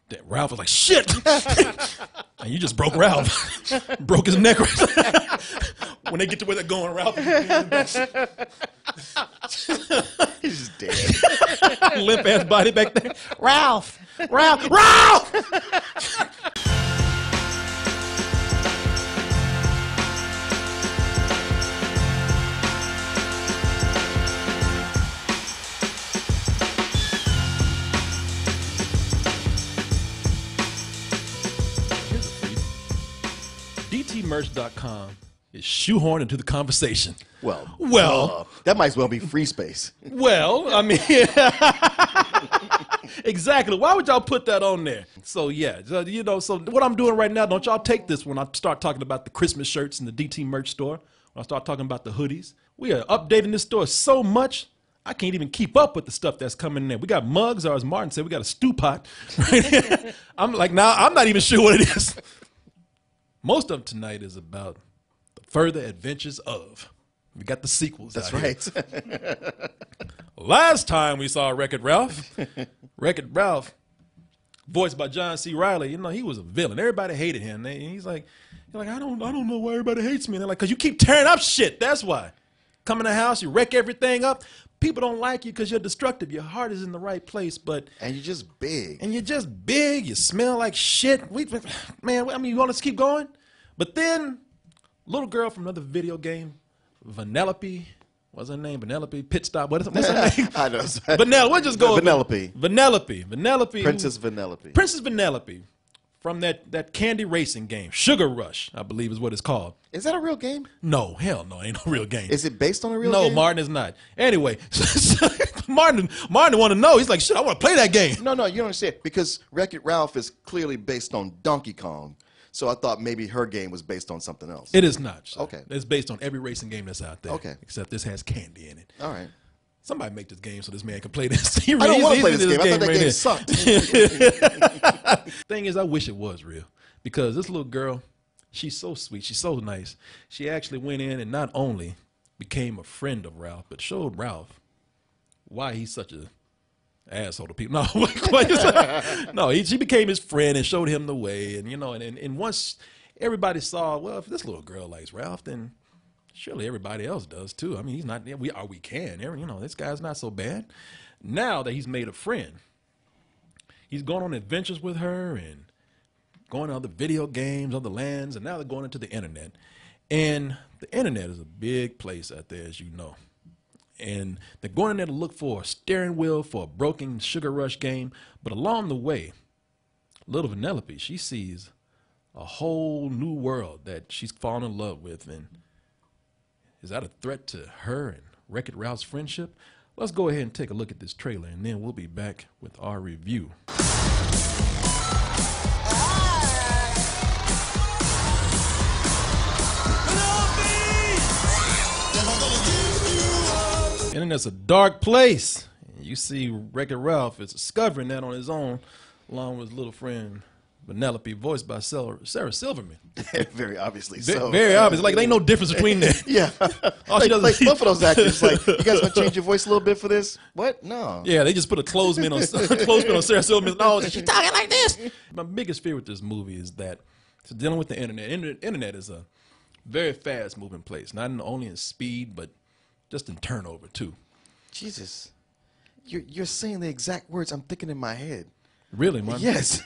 That Ralph was like, shit! And you just broke Ralph. Broke his neck. When they get to where they're going, Ralph He's just dead. limp ass body back there. Ralph! Ralph! Ralph! DTmerch.com is shoehorned into the conversation. Well, that might as well be free space. Well, I mean, exactly. Why would y'all put that on there? So yeah, so what I'm doing right now, don't y'all take this when I start talking about the Christmas shirts in the DT merch store, when I start talking about the hoodies. We are updating this store so much, I can't even keep up with the stuff that's coming in there. We got mugs, or as Martin said, we got a stew pot. Right? I'm like, now I'm not even sure what it is. Most of tonight is about the further adventures of. We got the sequels. That's out right. Here. Last time we saw Wreck-It Ralph, Wreck-It Ralph, voiced by John C. Reilly, he was a villain. Everybody hated him. And he's like, I don't know why everybody hates me. And they're like, because you keep tearing up shit. That's why. Come in the house, you wreck everything up. People don't like you because you're destructive. Your heart is in the right place, and you're just big. And you're just big. You smell like shit. Man, you want us to keep going? But then, little girl from another video game, Vanellope, what's her name? Vanellope, Pit Stop. What's her name? I know. Vanellope. We'll just go. Vanellope. Vanellope. Princess Vanellope. Princess Vanellope. From that candy racing game, Sugar Rush, I believe is what it's called. Is that a real game? No, hell no, ain't no real game. Is it based on a real game? No, Martin is not. Anyway, Martin want to know. He's like, shit, I want to play that game. No, you don't understand. Because Wreck-It Ralph is clearly based on Donkey Kong. So I thought maybe her game was based on something else. It is not. So okay. It's based on every racing game that's out there. Okay. Except this has candy in it. All right. Somebody make this game so this man can play this. I don't want to play this game. I thought that game sucked. Thing is, I wish it was real. Because this little girl, she's so sweet. She's so nice. She actually went in and not only became a friend of Ralph, but showed Ralph why he's such a asshole to people. No, she became his friend and showed him the way. And, and once everybody saw, well, if this little girl likes Ralph, then surely everybody else does too. I mean, he's not, we can. This guy's not so bad. Now that he's made a friend, he's going on adventures with her and going to other video games, other lands, and now they're going into the internet. And the internet is a big place out there, as you know. And they're going in there to look for a steering wheel for a broken Sugar Rush game. But along the way, little Vanellope, she sees a whole new world that she's fallen in love with. And is that a threat to her and Wreck-It Ralph's friendship? Let's go ahead and take a look at this trailer, and then we'll be back with our review. Internet's a dark place. You see Wreck-It Ralph is discovering that on his own, along with his little friend Vanellope, voiced by Sarah Silverman. Very obviously so. Very obvious. Like, there ain't no difference between them. Yeah. Like both of those actors, like, you guys want to change your voice a little bit for this? What? No. Yeah, they just put a clothespin on Sarah Silverman's nose, and she's talking like this. My biggest fear with this movie is that it's dealing with the internet. Internet is a very fast-moving place, not only in speed, but just in turnover, too. Jesus. You're saying the exact words I'm thinking in my head. Really, Martin? Yes.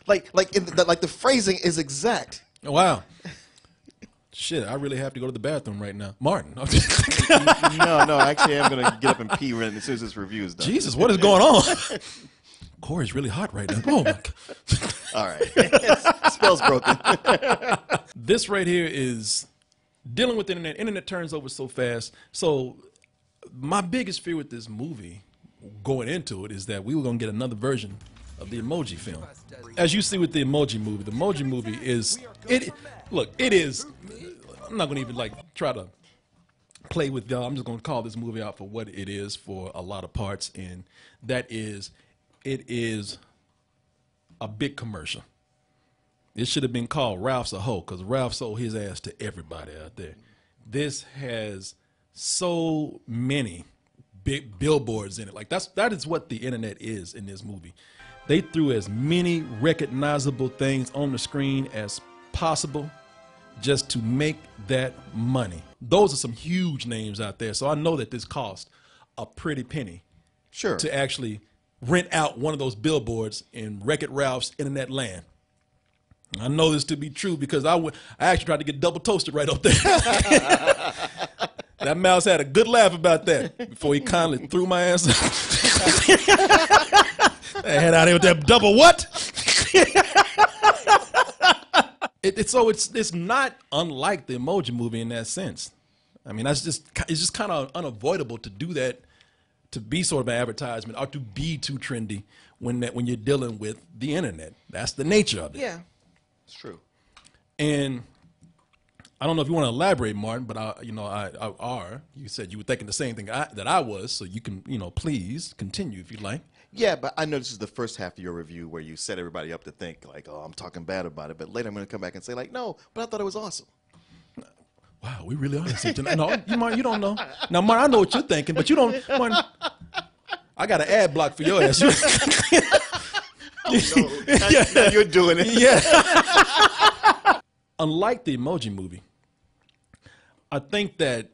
like the phrasing is exact. Wow. Shit, I really have to go to the bathroom right now. Martin. No, actually I'm going to get up and pee right as soon as this review is done. Jesus, what is going on? Corey's really hot right now. Oh, my God. All right. Spell's broken. This right here is dealing with the internet. Internet turns over so fast. So my biggest fear with this movie going into it is that we were going to get another version of the Emoji film. As you see with the Emoji movie is, it is, I'm not going to even try to play with y'all. I'm just going to call this movie out for what it is for a lot of parts, and that is, it is a big commercial. It should have been called Ralph's a Hoe, because Ralph sold his ass to everybody out there. This has so many big billboards in it. Like that is what the internet is in this movie. They threw as many recognizable things on the screen as possible just to make that money. Those are some huge names out there. So I know that this cost a pretty penny to actually rent out one of those billboards in Wreck-It Ralph's internet land. I know this to be true because I actually tried to get double toasted right up there. That mouse had a good laugh about that before he kindly threw my ass I head out here with that double what? It's not unlike the Emoji Movie in that sense. I mean, it's just kind of unavoidable to do that, to be sort of an advertisement or to be too trendy when you're dealing with the internet. That's the nature of it. Yeah, it's true. And I don't know if you want to elaborate, Martin, but you said you were thinking the same thing that I was, so you can, please continue if you'd like. Yeah, but I know this is the first half of your review where you set everybody up to think like, oh, I'm talking bad about it, but later I'm going to come back and say like, no, but I thought it was awesome. Wow, we really are listening. No, Martin, you don't know. Now, Martin, I know what you're thinking, but you don't. Martin, I got an ad block for your ass. Now you're doing it. Yeah. Unlike the Emoji Movie, I think that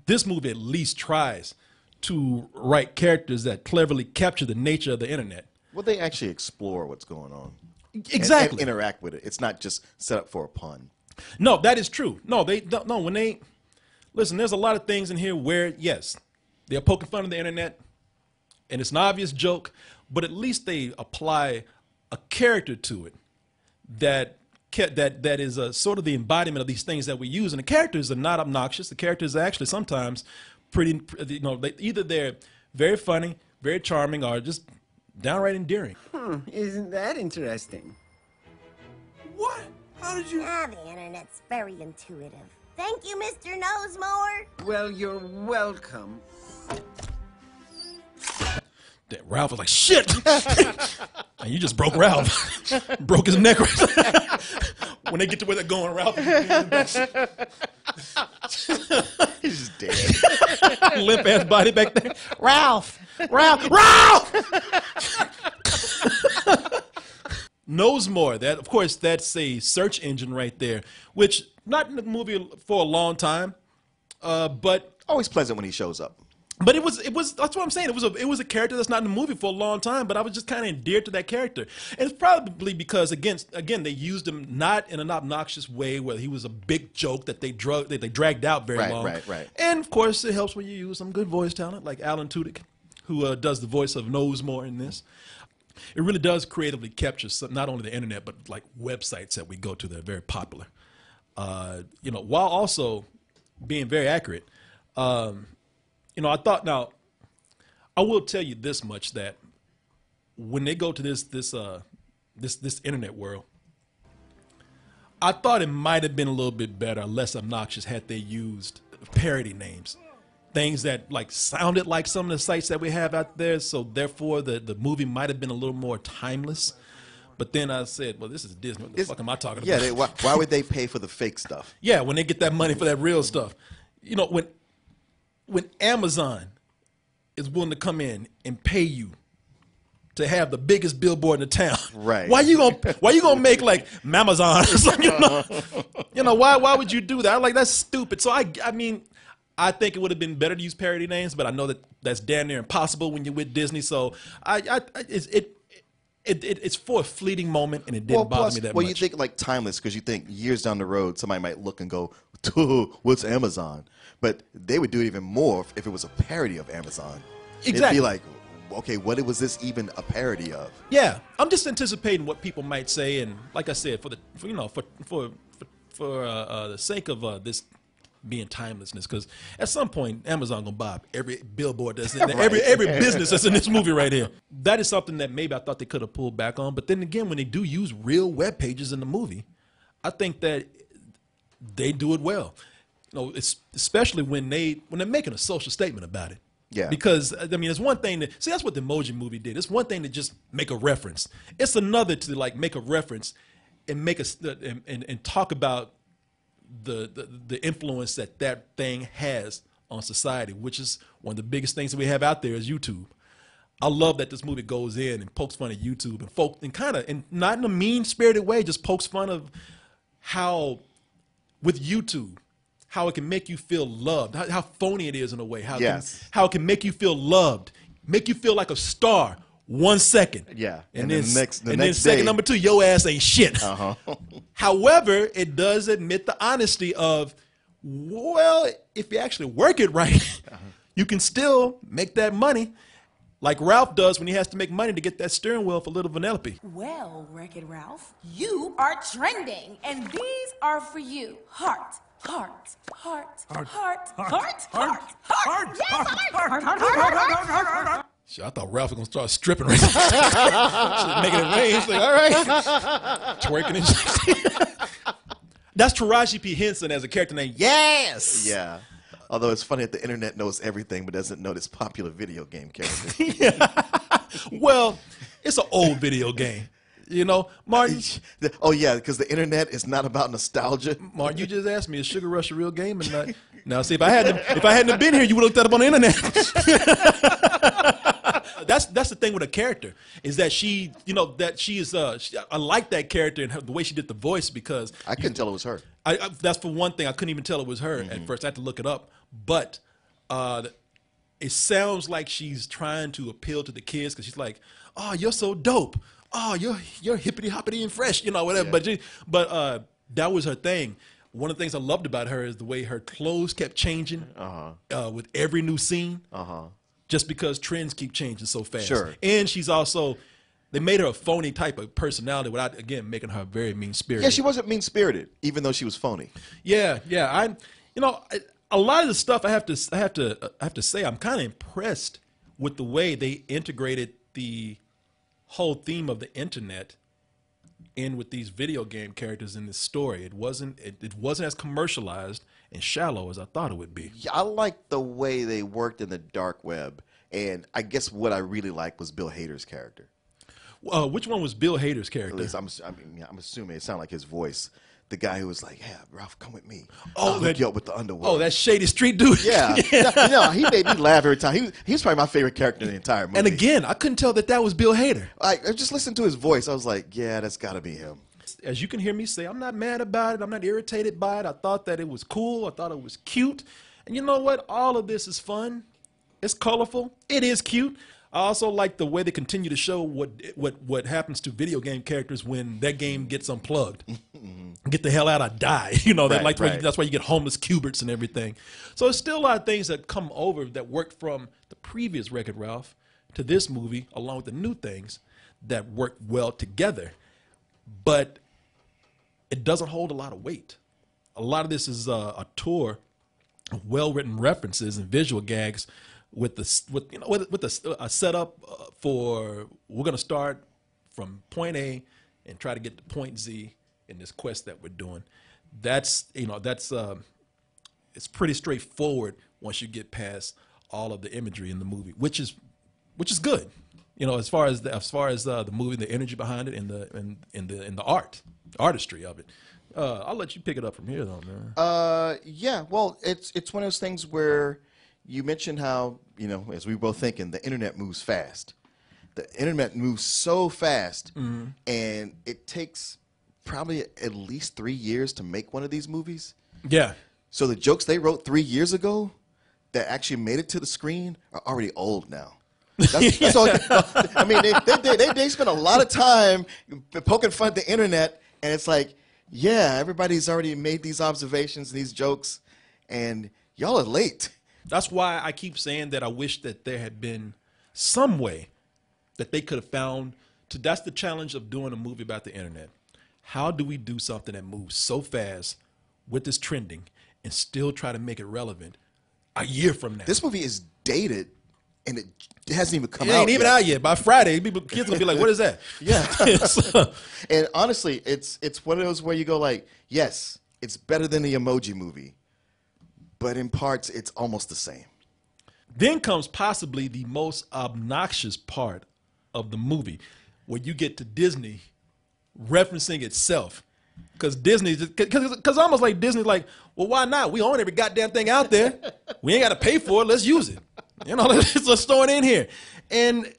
this movie at least tries to write characters that cleverly capture the nature of the internet. Well, they actually explore what's going on. Exactly. And interact with it. It's not just set up for a pun. No, that is true. No, listen, there's a lot of things in here where, yes, they're poking fun of the internet, and it's an obvious joke, but at least they apply a character to it that is a sort of the embodiment of these things that we use. And the characters are not obnoxious. The characters are actually sometimes pretty, either they're very funny, very charming, or just downright endearing. Isn't that interesting? What? How did you... The internet's very intuitive. Thank you, Mr. Knowsmore. Well, you're welcome. That Ralph was like, shit! And you just broke Ralph. Broke his neck. When they get to where they're going, Ralph He's just dead. limp ass body back there. Ralph! Knowsmore. That, of course, that's a search engine right there, which not in the movie for a long time, but Always pleasant when he shows up. But it was that's what I'm saying. It was a character that's not in the movie for a long time, but I was just kind of endeared to that character. And it's probably because again they used him not in an obnoxious way where he was a big joke that they dragged out very long. Right. And of course it helps when you use some good voice talent like Alan Tudyk, who does the voice of Knowsmore in this. It really does creatively capture not only the internet but like websites that we go to that are very popular. While also being very accurate. I thought, now, I will tell you this much, that when they go to this internet world, I thought it might have been a little bit better, less obnoxious, had they used parody names, things that like sounded like some of the sites that we have out there. So therefore, the movie might have been a little more timeless. But then I said, well, this is Disney. What the fuck am I talking about? Yeah, why would they pay for the fake stuff? Yeah, when they get that money for that real stuff. When Amazon is willing to come in and pay you to have the biggest billboard in the town, right? Why you gonna make like Mamazon or something? Why would you do that? I'm like, that's stupid. So I mean, I think it would have been better to use parody names, but I know that's damn near impossible when you're with Disney. So it's for a fleeting moment, and it didn't bother me that much. Well, you think like timeless because you think years down the road somebody might look and go, "What's Amazon?" But they would do it even more if it was a parody of Amazon. Exactly. It'd be like, okay, what was this even a parody of? Yeah, I'm just anticipating what people might say, and like I said, for the sake of this being timelessness, because at some point Amazon gonna buy every billboard that's in there, every business that's in this movie right here. That is something that maybe I thought they could have pulled back on. But then again, when they do use real web pages in the movie, I think that they do it well. It's especially when they're making a social statement about it. Yeah. Because I mean, it's one thing that's what the Emoji Movie did. It's one thing to just make a reference. It's another to like make a reference and and talk about the influence that thing has on society, which is one of the biggest things that we have out there is YouTube. I love that this movie goes in and pokes fun at YouTube and kind of, and not in a mean-spirited way, just pokes fun of how, with YouTube, how it can make you feel loved, how phony it is in a way, how, how it can make you feel loved, make you feel like a star 1 second. Yeah. And then then, the next second day, number 2, your ass ain't shit. Uh-huh. However, it does admit the honesty of, well, if you actually work it right, you can still make that money like Ralph does when he has to make money to get that steering wheel for little Vanellope. Well, Wreck-It Ralph, you are trending, and these are for you. Heart, heart, heart, heart, heart, heart, heart, heart, yes, heart, heart, heart. Shit, I thought Ralph was gonna start stripping right now. Making it rain. He's like, all right, twerking and shit. That's Taraji P. Henson as a character name. Yes. Yeah. Although it's funny that the internet knows everything but doesn't know this popular video game character. Well, it's an old video game. You know, Martin. Oh yeah, because the internet is not about nostalgia. Martin, you just asked me, is Sugar Rush a real game or not? Now, see, if I hadn't been here, you would have looked that up on the internet. That's the thing with a character is that she, you know, that she is. I like that character and the way she did the voice because I couldn't tell it was her. That's for one thing. I couldn't even tell it was her at first. I had to look it up, but it sounds like she's trying to appeal to the kids because she's like, "Oh, you're so dope. Oh, you're hippity hoppity and fresh, you know, whatever." Yeah. But that was her thing. One of the things I loved about her is the way her clothes kept changing with every new scene. Just because trends keep changing so fast. Sure. And she's also, they made her a phony type of personality without, again, making her very mean-spirited. Yeah, she wasn't mean-spirited, even though she was phony. Yeah. A lot of the stuff I have to say, I'm kind of impressed with the way they integrated the whole theme of the internet in with these video game characters in this story. It wasn't as commercialized and shallow as I thought it would be. Yeah, I like the way they worked in the dark web, and I guess what I really liked was Bill Hader's character. Which one was Bill Hader's At character? least I'm assuming it sounded like his voice. The guy who was like, "Yeah, Ralph, come with me. Oh, I'll hook you up with the underworld." Oh, that shady street dude. Yeah. No, he made me laugh every time. He's probably my favorite character in the entire movie. And again, I couldn't tell that was Bill Hader. I just listened to his voice. I was like, yeah, that's got to be him. As you can hear me say, I'm not mad about it. I'm not irritated by it. I thought that it was cool. I thought it was cute. And you know what? All of this is fun. It's colorful. It is cute. I also like the way they continue to show what happens to video game characters when that game gets unplugged. Get the hell out, I die. You know, Right. That's why you get homeless Cuberts and everything. So there's still a lot of things that come over that worked from the previous Wreck-It Ralph to this movie, along with the new things that work well together. But it doesn't hold a lot of weight. A lot of this is a tour of well-written references and visual gags with a setup for we're going to start from point A and try to get to point Z in this quest that we're doing. It's pretty straightforward once you get past all of the imagery in the movie, which is good. You know, as far as the movie, the energy behind it, and the artistry of it. I'll let you pick it up from here, though, man. Yeah. Well, it's one of those things where you mentioned how, you know, as we were both thinking, the internet moves fast. The internet moves so fast, and it takes probably at least 3 years to make one of these movies. Yeah. So the jokes they wrote 3 years ago that actually made it to the screen are already old now. That's all. I mean, they spent a lot of time poking fun at the internet, and it's like, yeah, everybody's already made these observations, these jokes, and y'all are late. That's why I keep saying that I wish that there had been some way that they could have found that's the challenge of doing a movie about the internet. How do we do something that moves so fast with this trending and still try to make it relevant a year from now? This movie is dated, and it hasn't even come It out ain't even yet. out yet. By Friday, kids gonna be like, "What is that?" Yeah. So, And honestly, it's one of those where you go like, yes, it's better than the Emoji Movie, but in parts, it's almost the same. then comes possibly the most obnoxious part of the movie, where you get to Disney referencing itself Because Disney, because almost like Disney's like, well, why not? We own every goddamn thing out there. We ain't got to pay for it. Let's use it. You know, let's throw it in here. And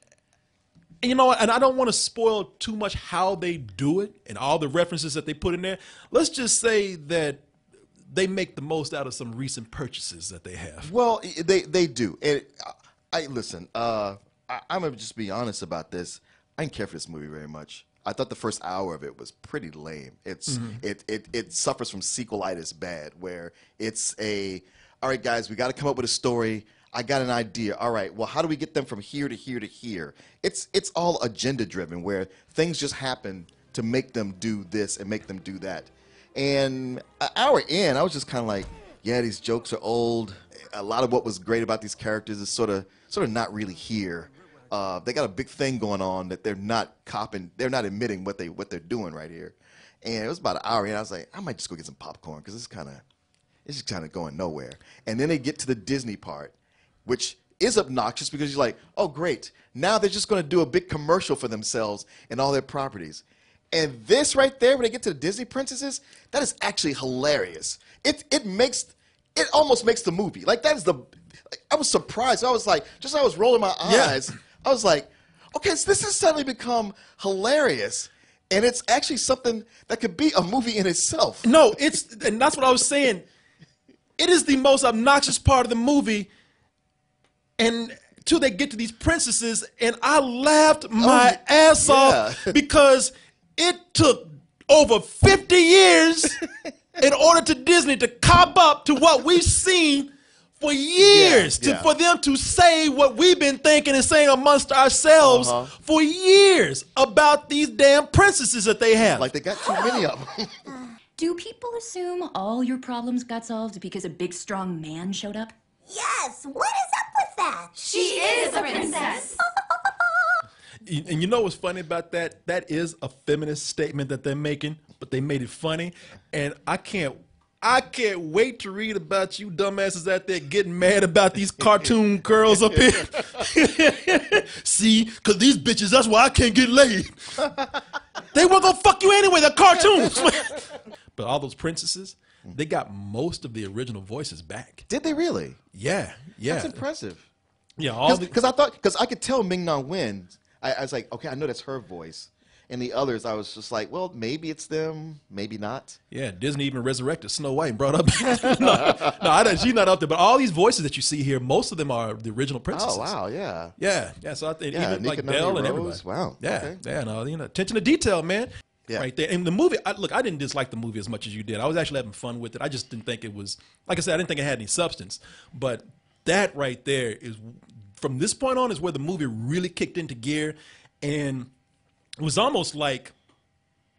you know, and I don't want to spoil too much how they do it and all the references that they put in there. Let's just say that they make the most out of some recent purchases that they have. Well, they do. And I listen. I'm gonna just be honest about this. I didn't care for this movie very much. I thought the first hour of it was pretty lame. It suffers from sequelitis bad, where it's all right, guys, we got to come up with a story. I got an idea. All right, well, how do we get them from here to here to here? It's all agenda driven, where things just happen to make them do this and make them do that. And an hour in, I was just kind of like, yeah, these jokes are old. A lot of what was great about these characters is sort of not really here. They got a big thing going on that they're not copping. They're not admitting what they're doing right here. And it was about an hour in. I was like, I might just go get some popcorn because it's just kind of going nowhere. And then they get to the Disney part, which is obnoxious because you're like, oh great, now they're just going to do a big commercial for themselves and all their properties. And this right there, when they get to the Disney princesses, that is actually hilarious. It almost makes the movie. Like that is I was surprised. I was like, just as I was rolling my eyes. Yeah. I was like, okay, so this has suddenly become hilarious. And it's actually something that could be a movie in itself. No, and that's what I was saying. It is the most obnoxious part of the movie. And till they get to these princesses, and I laughed my ass off because it took over 50 years in order to Disney to cop up to what we've seen for years, for them to say what we've been thinking and saying amongst ourselves for years about these damn princesses that they have. Like they got too many of them. Do people assume all your problems got solved because a big, strong man showed up? Yes, what is up with that? She is a princess. And you know what's funny about that? That is a feminist statement that they're making, but they made it funny. And I can't wait to read about you dumbasses out there getting mad about these cartoon girls up here. See, because these bitches, that's why I can't get laid. They weren't going to fuck you anyway, they're cartoons. But all those princesses, they got most of the original voices back. Did they really? Yeah. That's impressive. Yeah, because I could tell Ming-Na Wen. I was like, okay, I know that's her voice. And the others, I was just like, well, maybe it's them, maybe not. Yeah, Disney even resurrected Snow White and brought up. She's not up there. But all these voices that you see here, most of them are the original princesses. Oh wow, yeah. Yeah. So I think even like Belle and everybody. Wow. Yeah, okay. No, attention to detail, man. Yeah. Right there. And the movie, I didn't dislike the movie as much as you did. I was actually having fun with it. I just didn't think it was, like I said, I didn't think it had any substance. But that right there is, from this point on, is where the movie really kicked into gear, and it was almost like.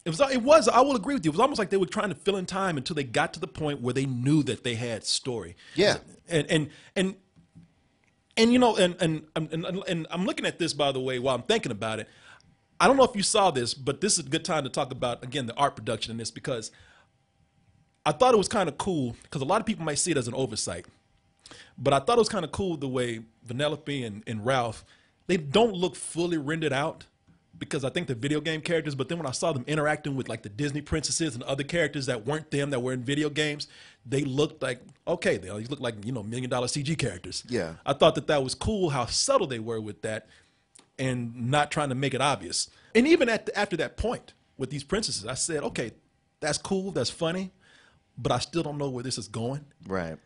It was. I will agree with you. It was almost like they were trying to fill in time until they got to the point where they knew that they had story. Yeah. And you know, and I'm looking at this, by the way, while I'm thinking about it. I don't know if you saw this, but this is a good time to talk about, again, the art production in this, because I thought it was kind of cool, because a lot of people might see it as an oversight, but I thought it was kind of cool the way Vanellope and Ralph, they don't look fully rendered out, because I think they're video game characters, but then when I saw them interacting with like the Disney princesses and other characters that weren't them, that were in video games, they looked like, okay, they looked like, $1 million CG characters. Yeah. I thought that was cool how subtle they were with that and not trying to make it obvious. And even after that point with these princesses, I said, okay, that's cool, that's funny, but I still don't know where this is going. Right.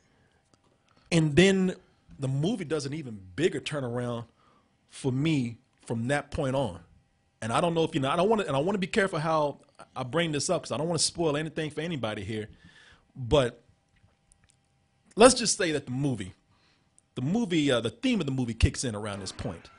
And then the movie does an even bigger turnaround for me from that point on. And I don't know if I want to be careful how I bring this up, because I don't want to spoil anything for anybody here. But let's just say that the theme of the movie kicks in around this point.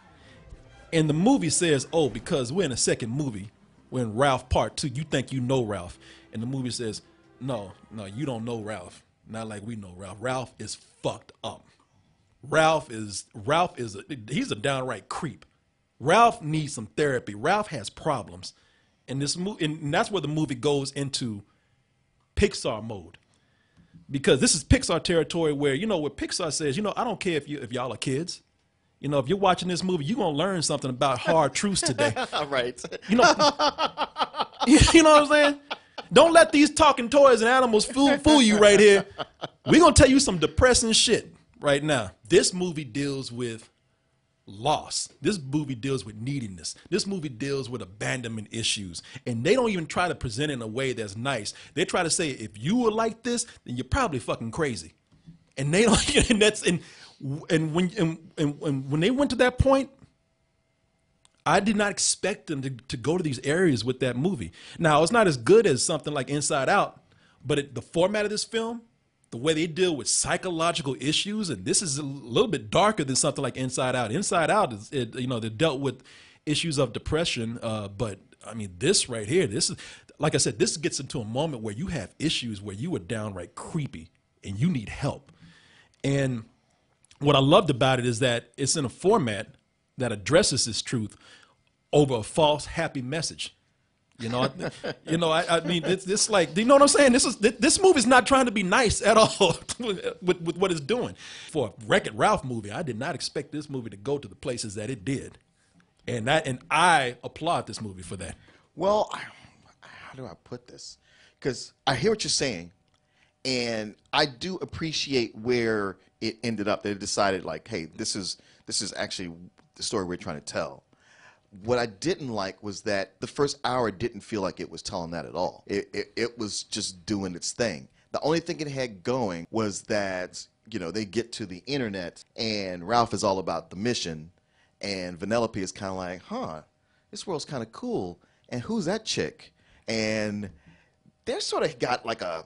And the movie says, oh, because we're in a second movie, we're in Ralph Part 2, you think you know Ralph. And the movie says, no, you don't know Ralph. Not like we know Ralph. Ralph is fucked up. He's a downright creep. Ralph needs some therapy. Ralph has problems. And that's where the movie goes into Pixar mode. Because this is Pixar territory where Pixar says, I don't care if y'all are kids. If you're watching this movie, you're going to learn something about hard truths today. Right. You know what I'm saying? Don't let these talking toys and animals fool you right here. We're going to tell you some depressing shit right now. This movie deals with loss. This movie deals with neediness. This movie deals with abandonment issues. And they don't even try to present it in a way that's nice. They try to say, if you were like this, then you're probably fucking crazy. And they don't, and when they went to that point, I did not expect them to go to these areas with that movie. Now, it's not as good as something like Inside Out, but the format of this film, the way they deal with psychological issues, and this is a little bit darker than something like Inside Out. Inside Out, they dealt with issues of depression, but I mean, this right here, this is, like I said, this gets into a moment where you have issues where you are downright creepy and you need help. And what I loved about it is that it's in a format that addresses this truth over a false happy message. I mean, it's like, do you know what I'm saying? This movie's not trying to be nice at all with what it's doing. For a Wreck-It Ralph movie, I did not expect this movie to go to the places that it did, and I applaud this movie for that. Well, how do I put this? Because I hear what you're saying, and I do appreciate where it ended up. They decided, like, hey, this is actually the story we're trying to tell. What I didn't like was that the first hour didn't feel like it was telling that at all. It was just doing its thing. The only thing it had going was that, they get to the internet and Ralph is all about the mission and Vanellope is kind of like, this world's kind of cool. And who's that chick? And they're sort of got like a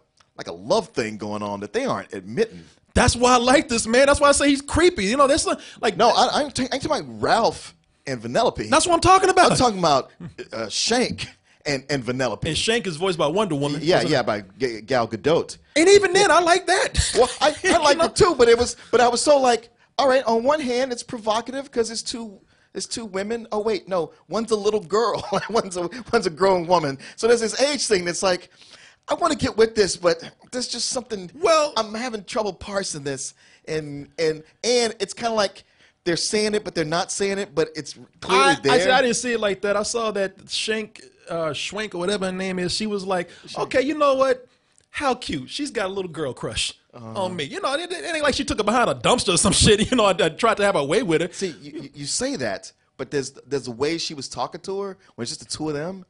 love thing going on that they aren't admitting. That's why I like this, man. That's why I say he's creepy. That's like, no, I'm talking about Ralph and Vanellope. That's what I'm talking about. I'm talking about Shank and Vanellope. And Shank is voiced by Wonder Woman. Yeah, by Gal Gadot. And even then, I like that. Well, I liked it too, but I was so like, all right. On one hand, it's provocative because it's two women. Oh wait, no, one's a little girl, one's a grown woman. So there's this age thing that's like, I want to get with this, but there's just something. Well, I'm having trouble parsing this, and it's kind of like they're saying it, but they're not saying it, but it's clearly there. I didn't see it like that. I saw that Schwank or whatever her name is. She was like, okay, you know what? How cute. She's got a little girl crush on me. It ain't like she took her behind a dumpster or some shit. I tried to have her way with her. See, you say that, but there's a way she was talking to her when it's just the two of them,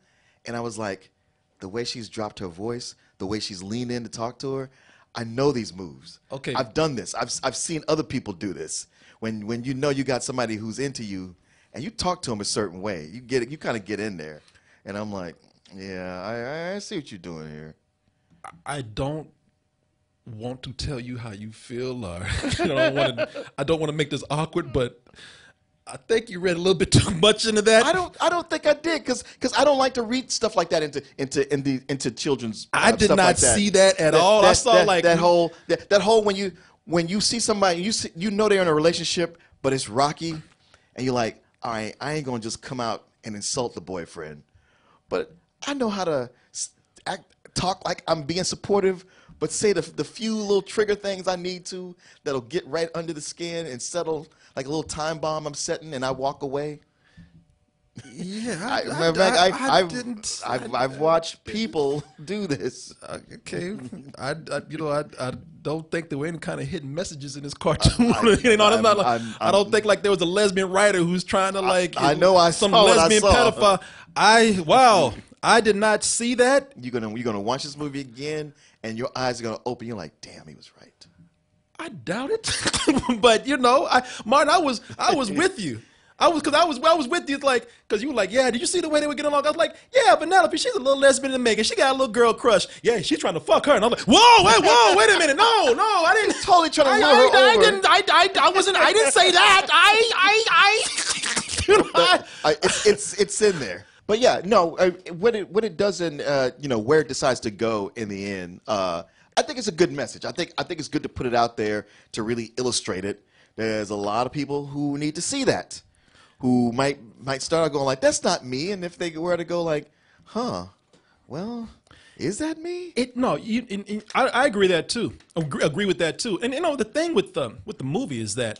and I was like, the way she's dropped her voice, the way she's leaned in to talk to her, I know these moves. Okay. I've done this. I've seen other people do this. When you know you got somebody who's into you and you talk to them a certain way, you kind of get in there. And I'm like, yeah, I see what you're doing here. I don't want to tell you how you feel, or I don't want to make this awkward, but I think you read a little bit too much into that. I don't think I did because I don't like to read stuff like that into children's. I did stuff not like that. see that at all. I saw that whole when you see somebody you know they're in a relationship but it's rocky and you're like, all right, I ain't gonna just come out and insult the boyfriend, but I know how to talk like I'm being supportive, but say the few little trigger things I need to that'll get right under the skin and settle like a little time bomb I'm setting, and I walk away. Yeah, I've watched people do this. Okay, I don't think there were any kind of hidden messages in this cartoon. I don't think like there was a lesbian writer who's trying to like. I know I some saw lesbian what I saw. pedophile. I did not see that. You're gonna watch this movie again, and your eyes are gonna open. You're like, damn, he was right. I doubt it, but Martin, I was with you. I was with you, like, because you were like, yeah, did you see the way they were getting along? I was like, yeah, Vanellope, she's a little lesbian in Megan. She got a little girl crush. Yeah, she's trying to fuck her. And I'm like, whoa, wait a minute. No, I didn't. Totally trying to lure her over. I didn't say that. It's in there. But yeah, no, when it doesn't, where it decides to go in the end, I think it's a good message. I think it's good to put it out there to really illustrate it. There's a lot of people who need to see that, who might start out going like, that's not me. And if they were to go like, well, is that me? I agree that too. Agree with that too. And the thing with the movie is that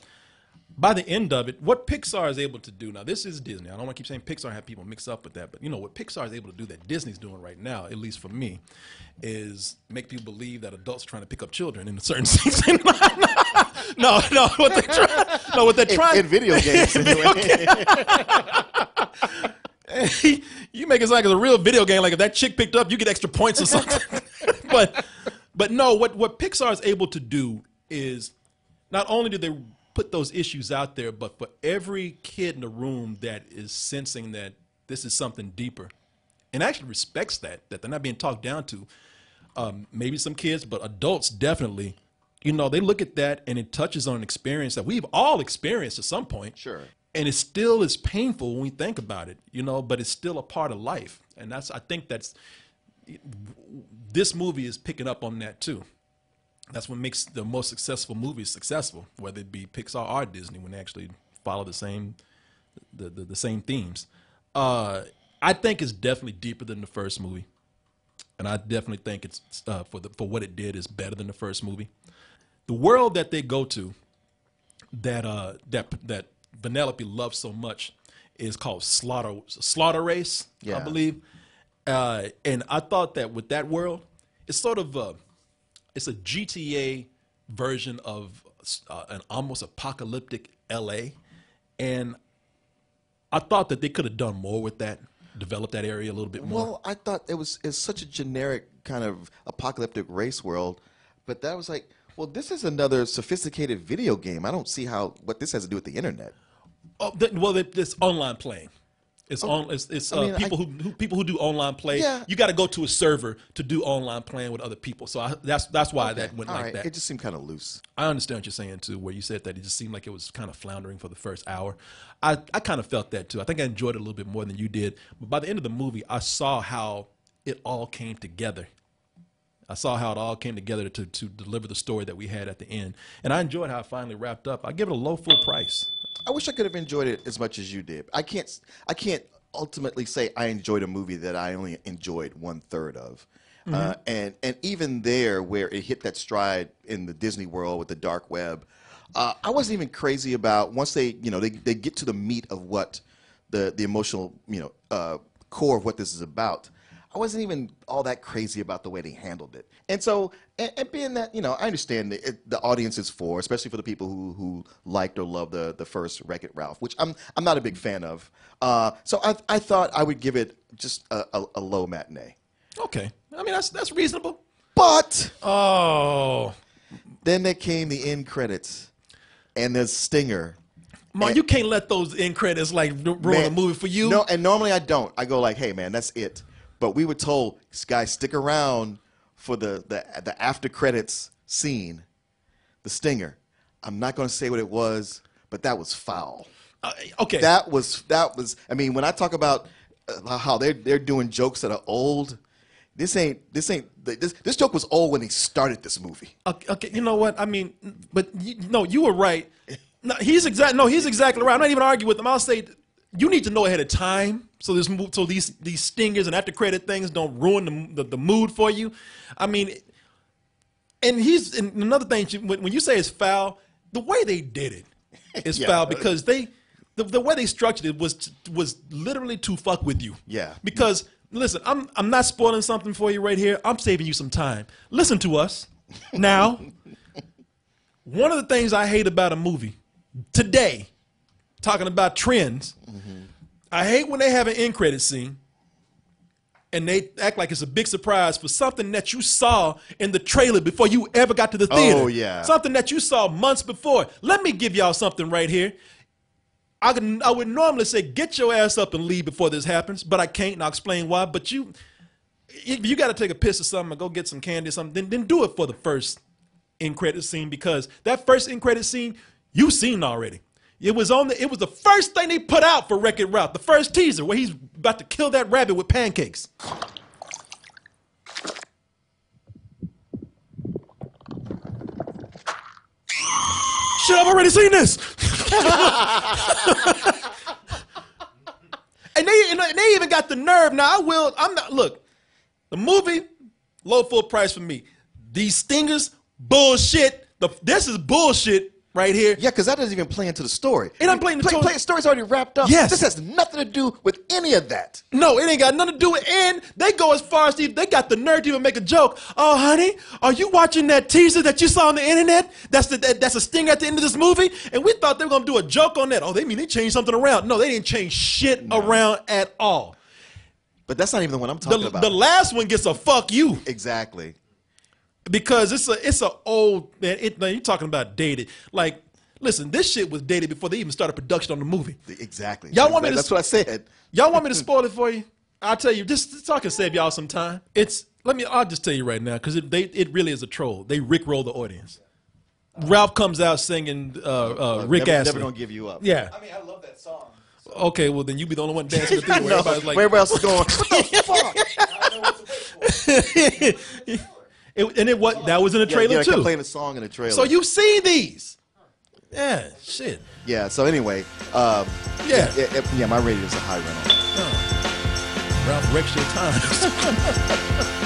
by the end of it, what Pixar is able to do now, this is Disney. I don't want to keep saying Pixar, have people mix up with that, but you know what Pixar is able to do that Disney's doing right now, at least for me, is make people believe that adults are trying to pick up children in a certain season. No, what they're trying in video games. You make it sound like it's a real video game. Like if that chick picked up, you get extra points or something. but no, what Pixar is able to do is not only do they put those issues out there, but for every kid in the room that is sensing that this is something deeper and actually respects that they're not being talked down to, maybe some kids, but adults definitely, you know, they look at that and it touches on an experience that we've all experienced at some point. Sure. And it still is painful when we think about it, you know, but it's still a part of life. And I think this movie is picking up on that too. That's what makes the most successful movies successful, whether it be Pixar or Disney, when they actually follow the same themes. I think it's definitely deeper than the first movie, and I definitely think it's for what it did is better than the first movie. The world that they go to, that Vanellope loves so much, is called Slaughter Race, Yeah. I believe. And I thought that with that world, it's sort of it's a GTA version of an almost apocalyptic LA, and I thought that they could have done more with that, develop that area a little bit more. Well, I thought it's such a generic kind of apocalyptic race world, but that was like, well, this is another sophisticated video game. I don't see what this has to do with the internet. Oh, it's online playing. It's people who do online play. Yeah. You got to go to a server to do online playing with other people. So that's why that went like that. It just seemed kind of loose. I understand what you're saying too, where you said that it just seemed like it was kind of floundering for the first hour. I kind of felt that too. I think I enjoyed it a little bit more than you did. But by the end of the movie, I saw how it all came together. I saw how it all came together to deliver the story that we had at the end. And I enjoyed how it finally wrapped up. I give it a low full price. I wish I could have enjoyed it as much as you did. I can't ultimately say I enjoyed a movie that I only enjoyed 1/3 of. And even there, where it hit that stride in the Disney world with the dark web, I wasn't even crazy about once they get to the meat of what the emotional core of what this is about. I wasn't even all that crazy about the way they handled it. And so, and being that, I understand the audience is for, especially for the people who liked or loved the first Wreck-It Ralph, which I'm not a big fan of. So I thought I would give it just a low matinee. Okay. I mean, that's reasonable. But then there came the end credits and the stinger. Man, you can't let those end credits ruin a movie for you. No, and normally I don't. I go like, hey man, that's it. But we were told, guys, stick around for the after credits scene, the stinger. I'm not going to say what it was, but that was foul. Okay. That was. I mean, when I talk about how they're doing jokes that are old, this joke was old when they started this movie. Okay, you know what? I mean, but you were right. No, he's exactly right. I'm not even arguing with him. I'll say you need to know ahead of time so these stingers and after credit things don't ruin the mood for you. I mean, and another thing when you say it's foul, the way they did it is foul because the way they structured it was literally to fuck with you. Yeah. Because listen, I'm not spoiling something for you right here. I'm saving you some time. Listen to us now. One of the things I hate about a movie today, talking about trends, I hate when they have an end credit scene and they act like it's a big surprise for something that you saw in the trailer before you ever got to the theater. Oh, yeah. Something that you saw months before. Let me give y'all something right here. I would normally say, get your ass up and leave before this happens, but I can't, and I'll explain why. But if you got to take a piss or something or go get some candy or something, then do it for the first end credit scene, because that first end credit scene, you've seen already. It was the first thing they put out for Wreck-It Ralph, the first teaser where he's about to kill that rabbit with pancakes. Shit, I've already seen this. And they even got the nerve. Now look, the movie, low full price for me. These stingers, bullshit. This is bullshit right here. Yeah, because that doesn't even play into the story. It doesn't play into the story. The story's already wrapped up. Yes. This has nothing to do with any of that. No, it ain't got nothing to do with it. And they go as far as they got the nerve to even make a joke. Oh, honey, are you watching that teaser that you saw on the internet? That's a stinger at the end of this movie? And we thought they were going to do a joke on that. Oh, they mean they changed something around. No, they didn't change shit around at all. But that's not even the one I'm talking about. The last one gets a fuck you. Exactly. Because it's a old, man, you're talking about dated. Like, listen, this shit was dated before they even started production on the movie. Exactly. Y'all want me to? That's what I said. Y'all want me to spoil it for you? I'll tell you. Just so I can save y'all some time. I'll just tell you right now because it really is a troll. They rickroll the audience. Ralph comes out singing Rick Astley. Never gonna give you up. Yeah. I mean, I love that song. So. Okay, well then you be the only one dancing the theater where everybody's like, everybody else is going. What the fuck? I know what to wait for. That was in the trailer yeah, I kept too. playing the song in the trailer. So you've seen these? Yeah, shit. Yeah. So anyway, Yeah. My rating is a high rental. Ralph wrecks your time.